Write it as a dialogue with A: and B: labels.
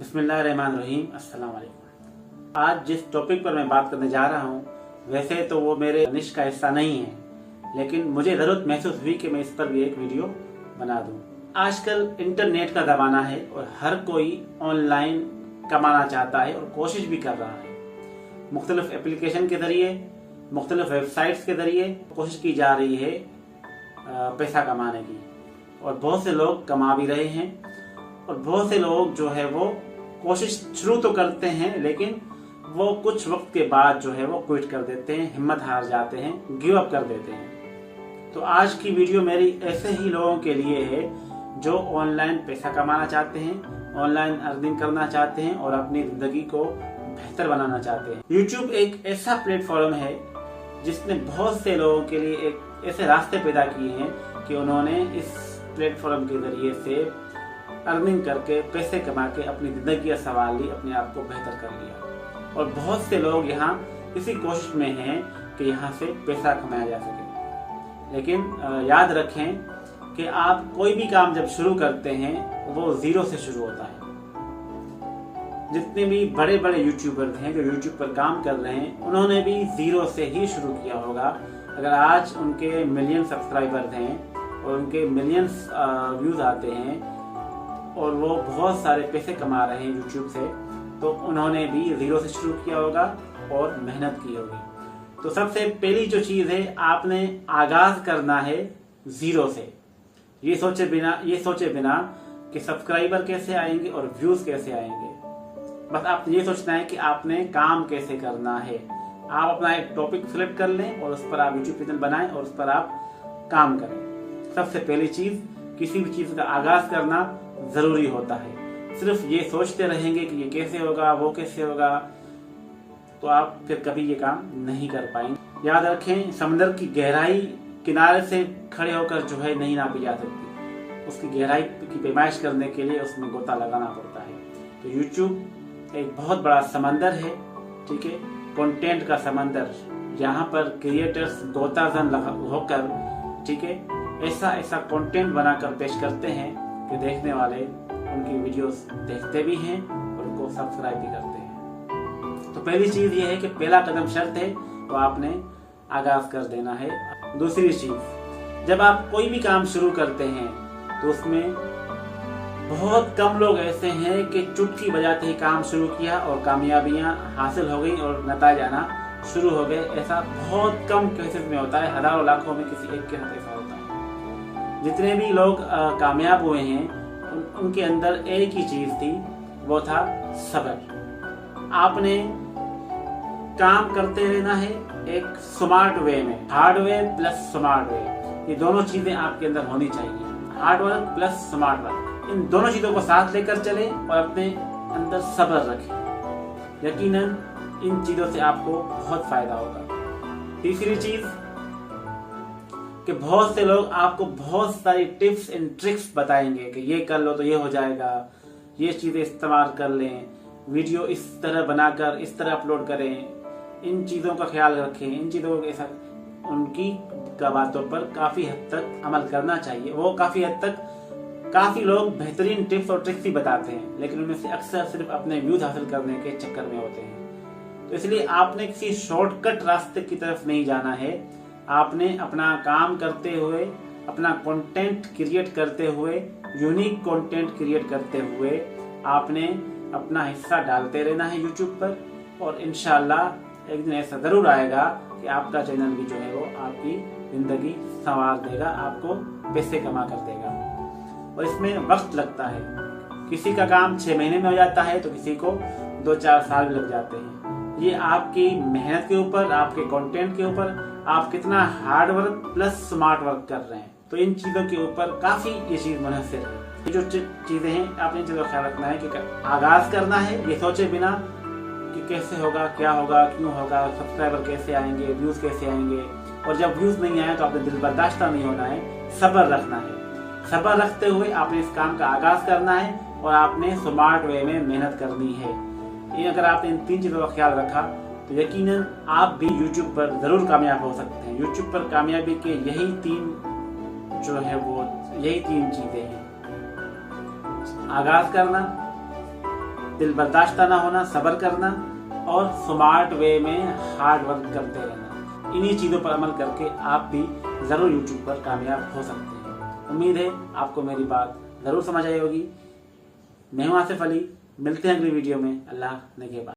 A: बिस्मिल्लाहिर्रहमानिर्रहीम। अस्सलाम वालेकुम। आज जिस टॉपिक पर मैं बात करने जा रहा हूँ वैसे तो वो मेरे निश का हिस्सा नहीं है, लेकिन मुझे ज़रूरत महसूस हुई कि मैं इस पर भी एक वीडियो बना दूँ। आजकल इंटरनेट का ज़माना है और हर कोई ऑनलाइन कमाना चाहता है और कोशिश भी कर रहा है। मुख्तलिफ एप्लीकेशन के ज़रिए, मुख्तलिफ वेबसाइट्स के ज़रिए कोशिश की जा रही है पैसा कमाने की, और बहुत से लोग कमा भी रहे हैं। और बहुत से लोग जो है वो कोशिश शुरू तो करते हैं, लेकिन वो कुछ वक्त के बाद जो है वो क्विट कर देते हैं, हिम्मत हार जाते हैं, गिव अप कर देते हैं। तो आज की वीडियो मेरी ऐसे ही लोगों के लिए है जो ऑनलाइन पैसा कमाना चाहते हैं, ऑनलाइन अर्निंग करना चाहते हैं और अपनी जिंदगी को बेहतर बनाना चाहते हैं। यूट्यूब एक ऐसा प्लेटफॉर्म है जिसने बहुत से लोगों के लिए एक ऐसे रास्ते पैदा किए हैं कि उन्होंने इस प्लेटफॉर्म के जरिए से अर्निंग करके पैसे कमा के अपनी जिंदगी संभाल ली, अपने आप को बेहतर कर लिया। और बहुत से लोग यहाँ इसी कोशिश में हैं कि यहाँ से पैसा कमाया जा सके। लेकिन याद रखें कि आप कोई भी काम जब शुरू करते हैं वो जीरो से शुरू होता है। जितने भी बड़े बड़े यूट्यूबर हैं जो यूट्यूब पर काम कर रहे हैं, उन्होंने भी जीरो से ही शुरू किया होगा। अगर आज उनके मिलियन सब्सक्राइबर्स हैं और उनके मिलियंस व्यूज आते हैं और वो बहुत सारे पैसे कमा रहे हैं यूट्यूब से, तो उन्होंने भी जीरो से शुरू किया होगा और मेहनत की होगी। तो सबसे पहली जो चीज है, आपने आगाज करना है जीरो से। ये सोचे बिना कि सब्सक्राइबर कैसे आएंगे और व्यूज कैसे आएंगे। बस आप ये सोचना है कि आपने काम कैसे करना है। आप अपना एक टॉपिक सिलेक्ट कर लें और उस पर आप यूट्यूब चैनल बनाएं और उस पर आप काम करें। सबसे पहली चीज, किसी भी चीज का आगाज करना जरूरी होता है। सिर्फ ये सोचते रहेंगे कि ये कैसे होगा, वो कैसे होगा, तो आप फिर कभी ये काम नहीं कर पाएंगे। याद रखें, समंदर की गहराई किनारे से खड़े होकर जो है नहीं नापी जा सकती। उसकी गहराई की पैमाइश करने के लिए उसमें गोता लगाना पड़ता है। तो यूट्यूब एक बहुत बड़ा समंदर है, ठीक है, कंटेंट का समंदर, यहाँ पर क्रिएटर्स गोताजन होकर, ठीक है, ऐसा कंटेंट बनाकर पेश करते हैं कि देखने वाले उनकी वीडियोस देखते भी हैं और उनको सब्सक्राइब भी करते हैं। तो पहली चीज ये है कि पहला कदम शर्त है, वो आपने आगाज कर देना है। दूसरी चीज, जब आप कोई भी काम शुरू करते हैं तो उसमें बहुत कम लोग ऐसे हैं कि चुटकी बजाते ही काम शुरू किया और कामयाबियां हासिल हो गई और नतीजे आना शुरू हो गए। ऐसा बहुत कम केसेस में होता है, हजारों लाखों में किसी एक के साथ ऐसा होता है। जितने भी लोग कामयाब हुए हैं उनके अंदर एक ही चीज थी, वो था सब्र। आपने काम करते रहना है एक स्मार्ट वे में, hard way plus smart way, ये दोनों चीजें आपके अंदर होनी चाहिए। Hard work plus smart work, इन दोनों चीजों को साथ लेकर चले और अपने अंदर सब्र रखें। यकीनन इन चीजों से आपको बहुत फायदा होगा। तीसरी चीज कि बहुत से लोग आपको बहुत सारी टिप्स एंड ट्रिक्स बताएंगे कि ये कर लो तो ये हो जाएगा, ये चीजें इस्तेमाल कर लें, वीडियो इस तरह बनाकर इस तरह अपलोड करें, इन चीजों का ख्याल रखें, इन चीजों को ऐसा, उनकी बातों पर काफी हद तक अमल करना चाहिए। वो काफी लोग बेहतरीन टिप्स और ट्रिक्स ही बताते हैं, लेकिन उनमें से अक्सर सिर्फ अपने व्यूज हासिल करने के चक्कर में होते हैं। तो इसलिए आपने किसी शॉर्टकट रास्ते की तरफ नहीं जाना है। आपने अपना काम करते हुए, अपना कंटेंट क्रिएट करते हुए, यूनिक कंटेंट क्रिएट करते हुए आपने अपना हिस्सा डालते रहना है यूट्यूब पर, और इंशाल्लाह एक दिन ऐसा जरूर आएगा कि आपका चैनल भी जो है वो आपकी जिंदगी संवार देगा, आपको पैसे कमा कर देगा। और इसमें वक्त लगता है, किसी का काम 6 महीने में हो जाता है तो किसी को 2-4 साल लग जाते हैं। ये आपकी मेहनत के ऊपर, आपके कंटेंट के ऊपर, आप कितना hard work plus smart work कर रहे हैं, तो इन चीजों के ऊपर काफी ये चीज मुनहसर है। ये जो चीजें हैं आपने इन चीजों का ख्याल रखना है कि आगाज करना है ये सोचे बिना कि कैसे होगा, क्या होगा, क्यों होगा, सब्सक्राइबर कैसे आएंगे, व्यूज कैसे आएंगे। और जब व्यूज नहीं आए तो आपने दिल बर्दाश्त नहीं होना है, सब्र रखना है। सब्र रखते हुए आपने इस काम का आगाज करना है और आपने स्मार्ट वे में मेहनत करनी है। ये अगर आपने इन 3 चीजों का ख्याल रखा तो यकीनन आप भी YouTube पर जरूर कामयाब हो सकते हैं। YouTube पर कामयाबी के यही 3 चीजें हैं: आगाज करना, दिल बर्दाश्ता ना होना, सब्र करना और स्मार्ट वे में हार्ड वर्क करते रहना। इन्हीं चीज़ों पर अमल करके आप भी ज़रूर यूट्यूब पर कामयाब हो सकते हैं। उम्मीद है आपको मेरी बात ज़रूर समझ आई होगी। मैं हूं आसिफ अली, मिलते हैं अगली वीडियो में। अल्लाह ने के बाद।